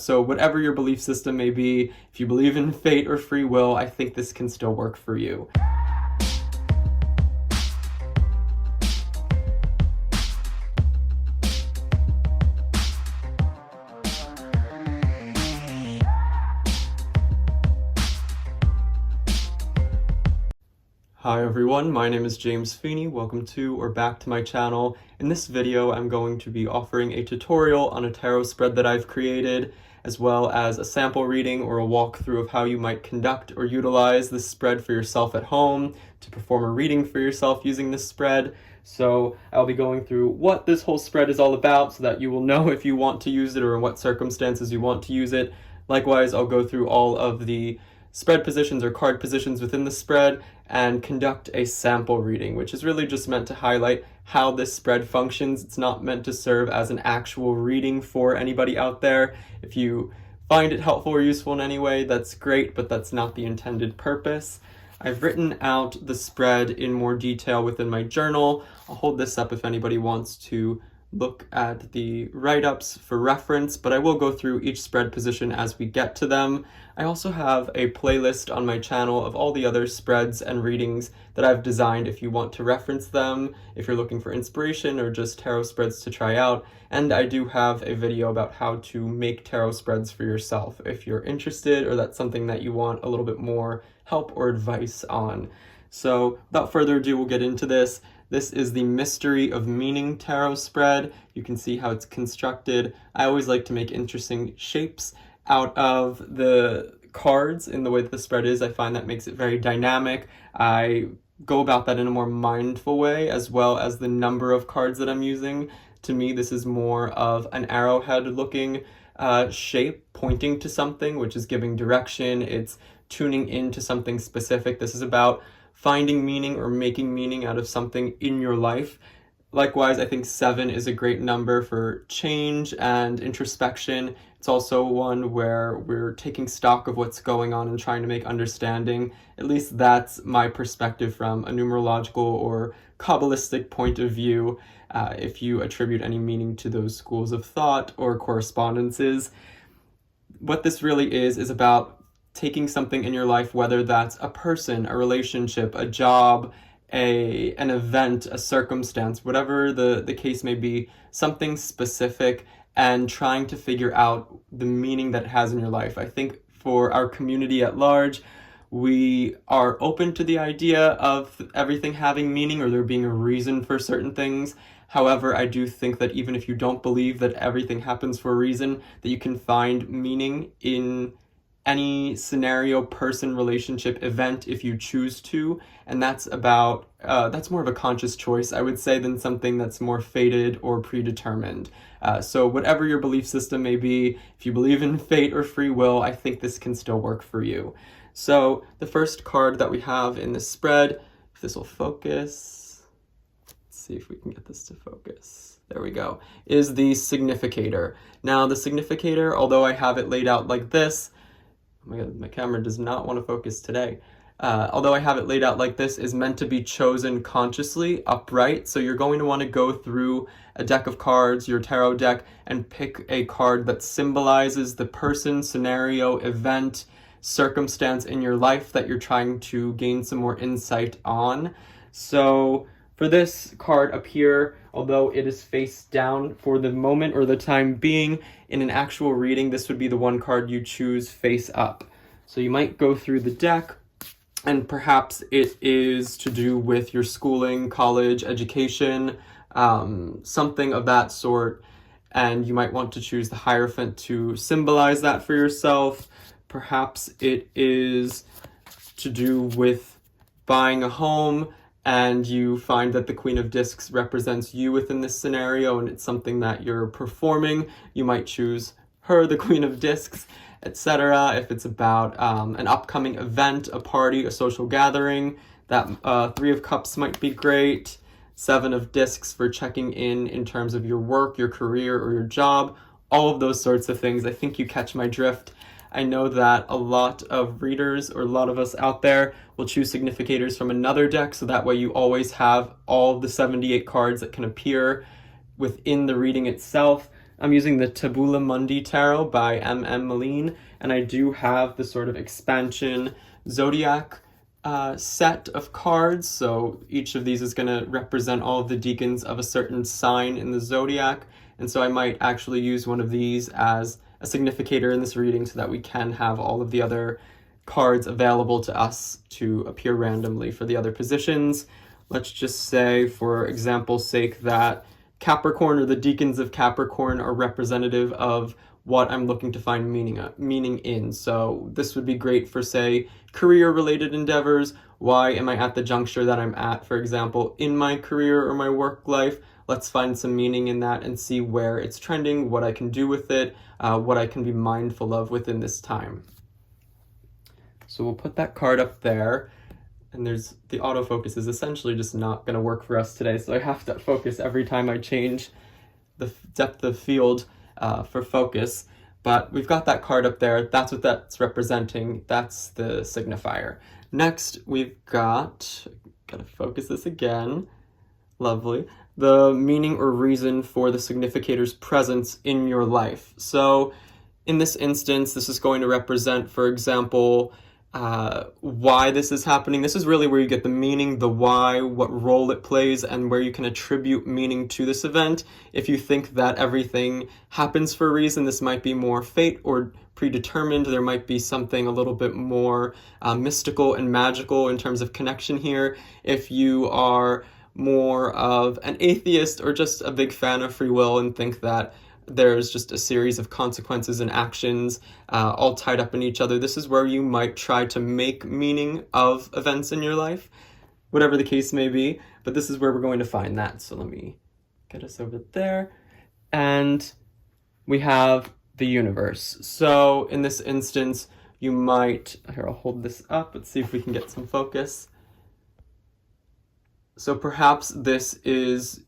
So whatever your belief system may be, if you believe in fate or free will, I think this can still work for you. Hi everyone, my name is James Feeney. Welcome to or back to my channel. In this video, I'm going to be offering a tutorial on a tarot spread that I've created, as well as a sample reading or a walkthrough of how you might conduct or utilize this spread for yourself at home to perform a reading for yourself using this spread. So I'll be going through what this whole spread is all about so that you will know if you want to use it or in what circumstances you want to use it. Likewise, I'll go through all of the spread positions or card positions within the spread and conduct a sample reading, which is really just meant to highlight how this spread functions. It's not meant to serve as an actual reading for anybody out there. If you find it helpful or useful in any way, that's great, but that's not the intended purpose. I've written out the spread in more detail within my journal. I'll hold this up if anybody wants to look at the write-ups for reference, but I will go through each spread position as we get to them. I also have a playlist on my channel of all the other spreads and readings that I've designed if you want to reference them, if you're looking for inspiration or just tarot spreads to try out. And I do have a video about how to make tarot spreads for yourself if you're interested or that's something that you want a little bit more help or advice on. So without further ado, we'll get into this. This is the Mystery of Meaning tarot spread. You can see how it's constructed. I always like to make interesting shapes out of the cards in the way that the spread is. I find that makes it very dynamic. I go about that in a more mindful way, as well as the number of cards that I'm using. To me, this is more of an arrowhead looking shape pointing to something, which is giving direction. It's tuning into something specific. This is about finding meaning or making meaning out of something in your life. Likewise, I think 7 is a great number for change and introspection. It's also one where we're taking stock of what's going on and trying to make understanding. At least that's my perspective from a numerological or Kabbalistic point of view, if you attribute any meaning to those schools of thought or correspondences. What this really is about taking something in your life, whether that's a person, a relationship, a job, an event, a circumstance, whatever the case may be, something specific, and trying to figure out the meaning that it has in your life. I think for our community at large, we are open to the idea of everything having meaning or there being a reason for certain things. However, I do think that even if you don't believe that everything happens for a reason, that you can find meaning in any scenario, person, relationship, event if you choose to, and that's more of a conscious choice, I would say, than something that's more fated or predetermined. So whatever your belief system may be, if you believe in fate or free will, I think this can still work for you. So the first card that we have in this spread, if this will focus, let's see if we can get this to focus. There we go, is the significator. Now the significator, although I have it laid out like this, oh my God, my camera does not want to focus today. Although I have it laid out like this, is meant to be chosen consciously, upright. So you're going to want to go through a deck of cards, your tarot deck, and pick a card that symbolizes the person, scenario, event, circumstance in your life that you're trying to gain some more insight on. So for this card up here, although it is face down for the moment or the time being, in an actual reading, this would be the one card you choose face up. So you might go through the deck, and perhaps it is to do with your schooling, college, education, something of that sort, and you might want to choose the Hierophant to symbolize that for yourself. Perhaps it is to do with buying a home, and you find that the Queen of Discs represents you within this scenario, and it's something that you're performing. You might choose her, the Queen of Discs, etc. If it's about an upcoming event, a party, a social gathering, that 3 of Cups might be great. 7 of Discs for checking in terms of your work, your career, or your job. All of those sorts of things. I think you catch my drift. I know that a lot of readers, or a lot of us out there, will choose significators from another deck, so that way you always have all of the 78 cards that can appear within the reading itself. I'm using the Tabula Mundi Tarot by M.M. Moline, and I do have the sort of expansion zodiac set of cards. So each of these is going to represent all of the deacons of a certain sign in the zodiac. And so I might actually use one of these as a significator in this reading so that we can have all of the other cards available to us to appear randomly for the other positions. Let's just say, for example's sake, that Capricorn or the deacons of Capricorn are representative of what I'm looking to find meaning in. So this would be great for, say, career-related endeavors. Why am I at the juncture that I'm at, for example, in my career or my work life? Let's find some meaning in that and see where it's trending, what I can do with it, what I can be mindful of within this time. So we'll put that card up there. And the autofocus is essentially just not going to work for us today, so I have to focus every time I change the depth of field for focus. But we've got that card up there. That's what that's representing. That's the signifier. Next, we've gotta focus this again. Lovely. The meaning or reason for the significator's presence in your life. So in this instance, this is going to represent, for example, why this is happening. This is really where you get the meaning, the why, what role it plays, and where you can attribute meaning to this event. If you think that everything happens for a reason, this might be more fate or predetermined. There might be something a little bit more mystical and magical in terms of connection here. If you are more of an atheist or just a big fan of free will and think that there's just a series of consequences and actions all tied up in each other, this is where you might try to make meaning of events in your life, whatever the case may be. But this is where we're going to find that. So let me get us over there. And we have the universe. So in this instance, you might, here, I'll hold this up. Let's see if we can get some focus. So perhaps this is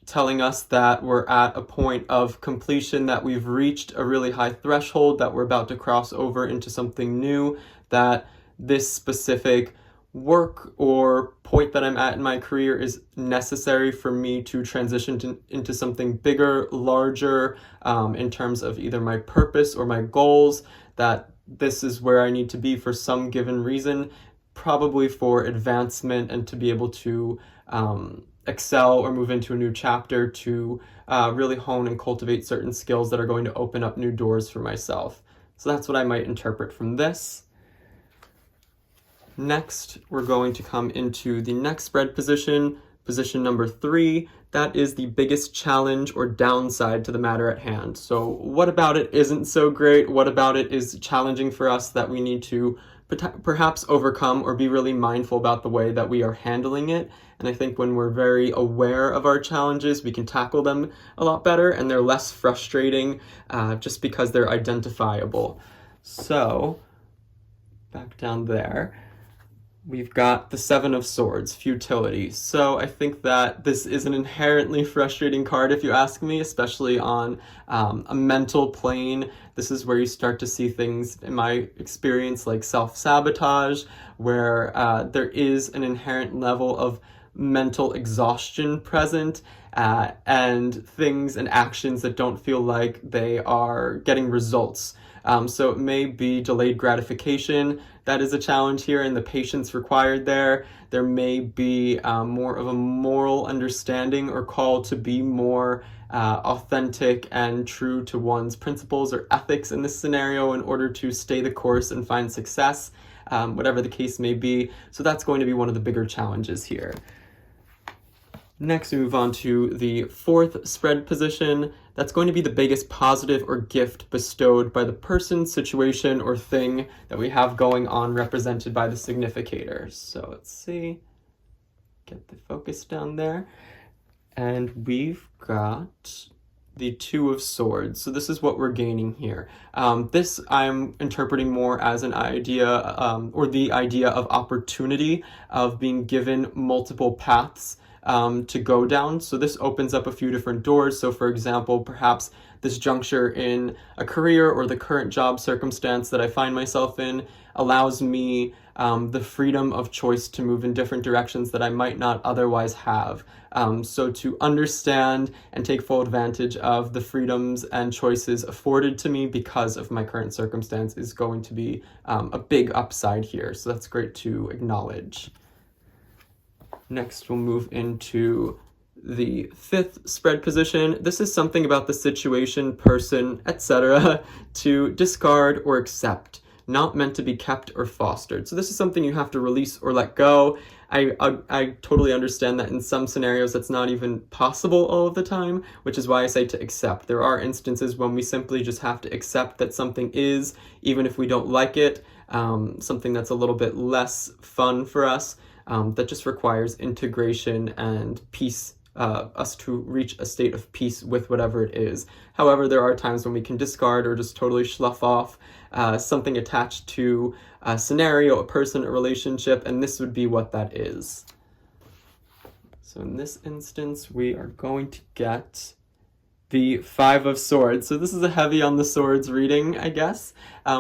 telling us that we're at a point of completion, that we've reached a really high threshold, that we're about to cross over into something new, that this specific work or point that I'm at in my career is necessary for me to transition into something bigger, larger, in terms of either my purpose or my goals, that this is where I need to be for some given reason, probably for advancement and to be able to excel or move into a new chapter, to really hone and cultivate certain skills that are going to open up new doors for myself. So that's what I might interpret from this. Next, we're going to come into the next spread position, position number 3. That is the biggest challenge or downside to the matter at hand. So what about it isn't so great? What about it is challenging for us that we need to perhaps overcome or be really mindful about the way that we are handling it? And I think when we're very aware of our challenges, we can tackle them a lot better, and they're less frustrating just because they're identifiable. So back down there, we've got the Seven of Swords, futility. So I think that this is an inherently frustrating card, if you ask me, especially on a mental plane. This is where you start to see things, in my experience, like self-sabotage, where there is an inherent level of mental exhaustion present, and things and actions that don't feel like they are getting results. So it may be delayed gratification that is a challenge here, and the patience required there. There may be more of a moral understanding or call to be more authentic and true to one's principles or ethics in this scenario in order to stay the course and find success, whatever the case may be. So that's going to be one of the bigger challenges here. Next, we move on to the 4th spread position. That's going to be the biggest positive or gift bestowed by the person, situation, or thing that we have going on, represented by the significator. So let's see, get the focus down there. And we've got the Two of Swords. So this is what we're gaining here. This I'm interpreting more as an idea, or the idea of opportunity, of being given multiple paths to go down. So this opens up a few different doors. So for example, perhaps this juncture in a career or the current job circumstance that I find myself in allows me the freedom of choice to move in different directions that I might not otherwise have. So to understand and take full advantage of the freedoms and choices afforded to me because of my current circumstance is going to be a big upside here. So that's great to acknowledge. Next, we'll move into the fifth spread position. This is something about the situation, person, etc. to discard or accept, not meant to be kept or fostered. So this is something you have to release or let go. I totally understand that in some scenarios that's not even possible all of the time, which is why I say to accept. There are instances when we simply just have to accept that something is, even if we don't like it, something that's a little bit less fun for us, that just requires integration and peace, us to reach a state of peace with whatever it is. However, there are times when we can discard or just totally slough off something attached to a scenario, a person, a relationship, and this would be what that is. So in this instance, we are going to get the Five of Swords. So this is a heavy on the swords reading, I guess.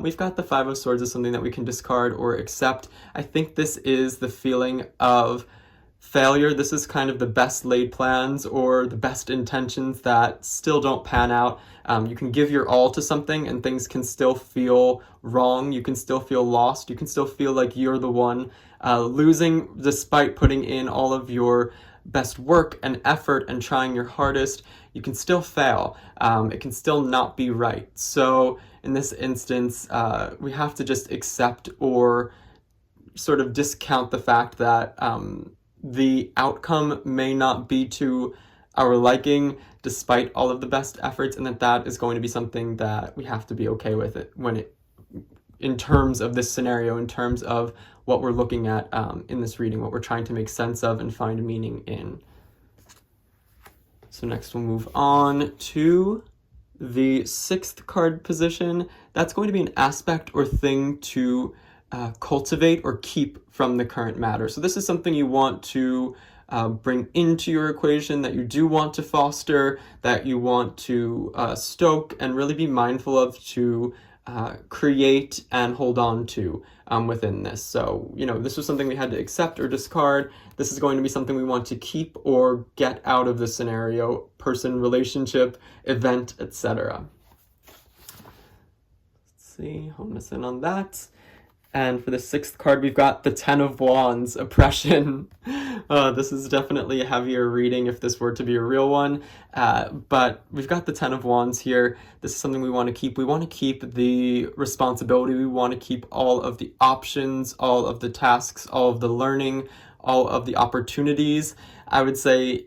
We've got the Five of Swords as something that we can discard or accept. I think this is the feeling of failure. This is kind of the best laid plans or the best intentions that still don't pan out. You can give your all to something and things can still feel wrong. You can still feel lost. You can still feel like you're the one losing despite putting in all of your best work and effort and trying your hardest. You can still fail. It can still not be right. So in this instance, we have to just accept or sort of discount the fact that the outcome may not be to our liking despite all of the best efforts, and that is going to be something that we have to be okay with it in terms of this scenario, in terms of what we're looking at in this reading, what we're trying to make sense of and find meaning in. So next we'll move on to the sixth card position. That's going to be an aspect or thing to cultivate or keep from the current matter. So this is something you want to bring into your equation, that you do want to foster, that you want to stoke and really be mindful of, to create and hold on to within this. So, this was something we had to accept or discard. This is going to be something we want to keep or get out of the scenario, person, relationship, event, etc. Let's see, hone us in on that. And for the sixth card, we've got the Ten of Wands, oppression. This is definitely a heavier reading if this were to be a real one. But we've got the Ten of Wands here. This is something we want to keep. We want to keep the responsibility. We want to keep all of the options, all of the tasks, all of the learning, all of the opportunities. I would say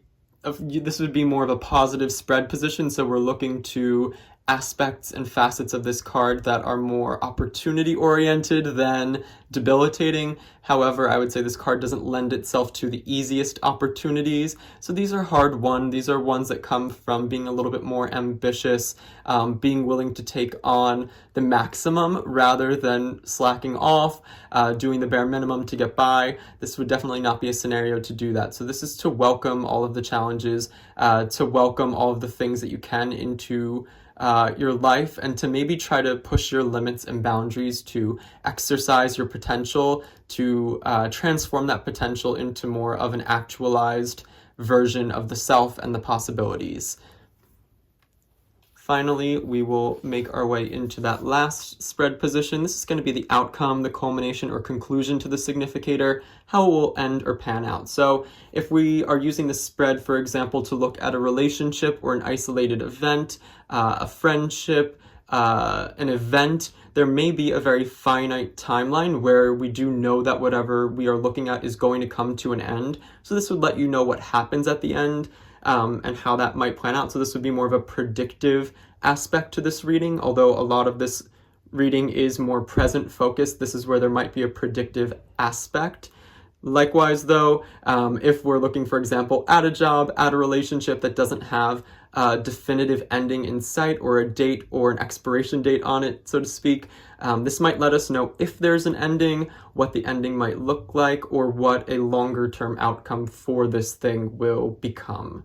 this would be more of a positive spread position. So we're looking to aspects and facets of this card that are more opportunity oriented than debilitating. However, I would say this card doesn't lend itself to the easiest opportunities. So these are hard won. These are ones that come from being a little bit more ambitious, being willing to take on the maximum rather than slacking off, doing the bare minimum to get by. This would definitely not be a scenario to do that. So this is to welcome all of the challenges, to welcome all of the things that you can into your life, and to maybe try to push your limits and boundaries, to exercise your potential, to transform that potential into more of an actualized version of the self and the possibilities. Finally, we will make our way into that last spread position. This is going to be the outcome, the culmination or conclusion to the significator, how it will end or pan out. So if we are using the spread, for example, to look at a relationship or an isolated event, a friendship, an event, there may be a very finite timeline where we do know that whatever we are looking at is going to come to an end. So this would let you know what happens at the end, and how that might plan out. So this would be more of a predictive aspect to this reading, although a lot of this reading is more present focused. This is where there might be a predictive aspect. Likewise, though, if we're looking, for example, at a job, at a relationship that doesn't have a definitive ending in sight or a date or an expiration date on it, so to speak. This might let us know if there's an ending, what the ending might look like, or what a longer term outcome for this thing will become.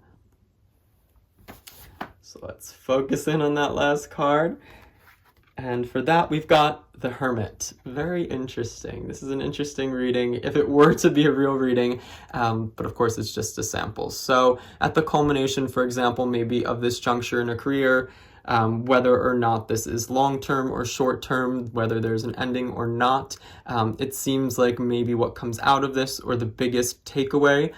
So let's focus in on that last card. And for that, we've got the Hermit. Very interesting. This is an interesting reading if it were to be a real reading, but of course it's just a sample. So at the culmination, for example, maybe of this juncture in a career, whether or not this is long-term or short-term, whether there's an ending or not, it seems like maybe what comes out of this, or the biggest takeaway,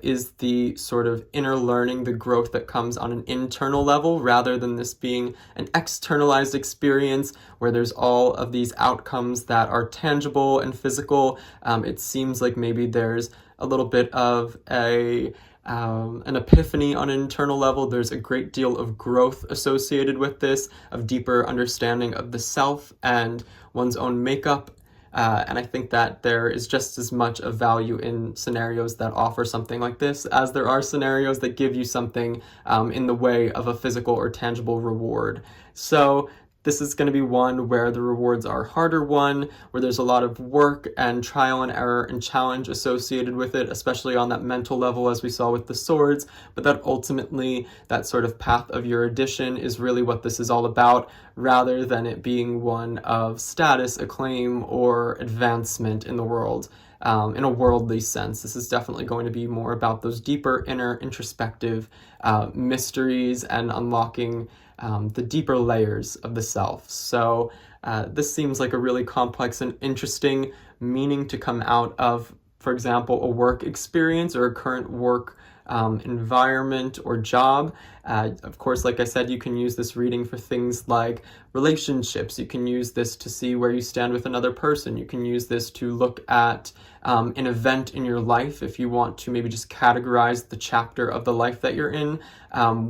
is the sort of inner learning, the growth that comes on an internal level, rather than this being an externalized experience where there's all of these outcomes that are tangible and physical. It seems like maybe there's a little bit of an epiphany on an internal level. There's a great deal of growth associated with this, of deeper understanding of the self and one's own makeup. And I think that there is just as much of value in scenarios that offer something like this as there are scenarios that give you something in the way of a physical or tangible reward. So this is going to be one where the rewards are harder won, where there's a lot of work and trial and error and challenge associated with it, especially on that mental level, as we saw with the swords, but that ultimately that sort of path of your addition is really what this is all about, rather than it being one of status, acclaim, or advancement in the world. In a worldly sense, this is definitely going to be more about those deeper inner introspective mysteries and unlocking the deeper layers of the self. So this seems like a really complex and interesting meaning to come out of, for example, a work experience or a current work environment or job. Of course, like I said, you can use this reading for things like relationships. You can use this to see where you stand with another person. You can use this to look at an event in your life if you want to maybe just categorize the chapter of the life that you're in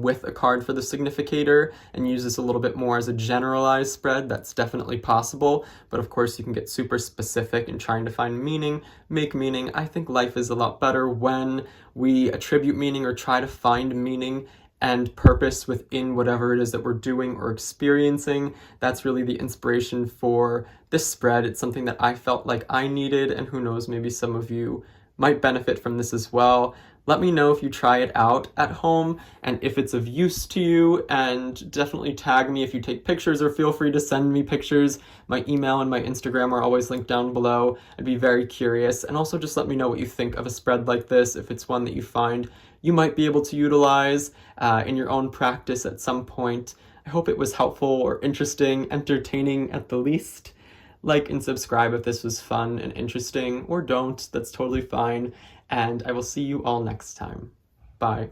with a card for the significator, and use this a little bit more as a generalized spread. That's definitely possible, but of course you can get super specific in trying to find meaning, make meaning. I think life is a lot better when we attribute meaning or try to find meaning and purpose within whatever it is that we're doing or experiencing. That's really the inspiration for this spread. It's something that I felt like I needed, and who knows, maybe some of you might benefit from this as well. Let me know if you try it out at home and if it's of use to you, and definitely tag me if you take pictures, or feel free to send me pictures. My email and my Instagram are always linked down below. I'd be very curious. And also just let me know what you think of a spread like this, if it's one that you find you might be able to utilize in your own practice at some point. I hope it was helpful or interesting, entertaining at the least. Like and subscribe if this was fun and interesting, or don't, that's totally fine. And I will see you all next time. Bye.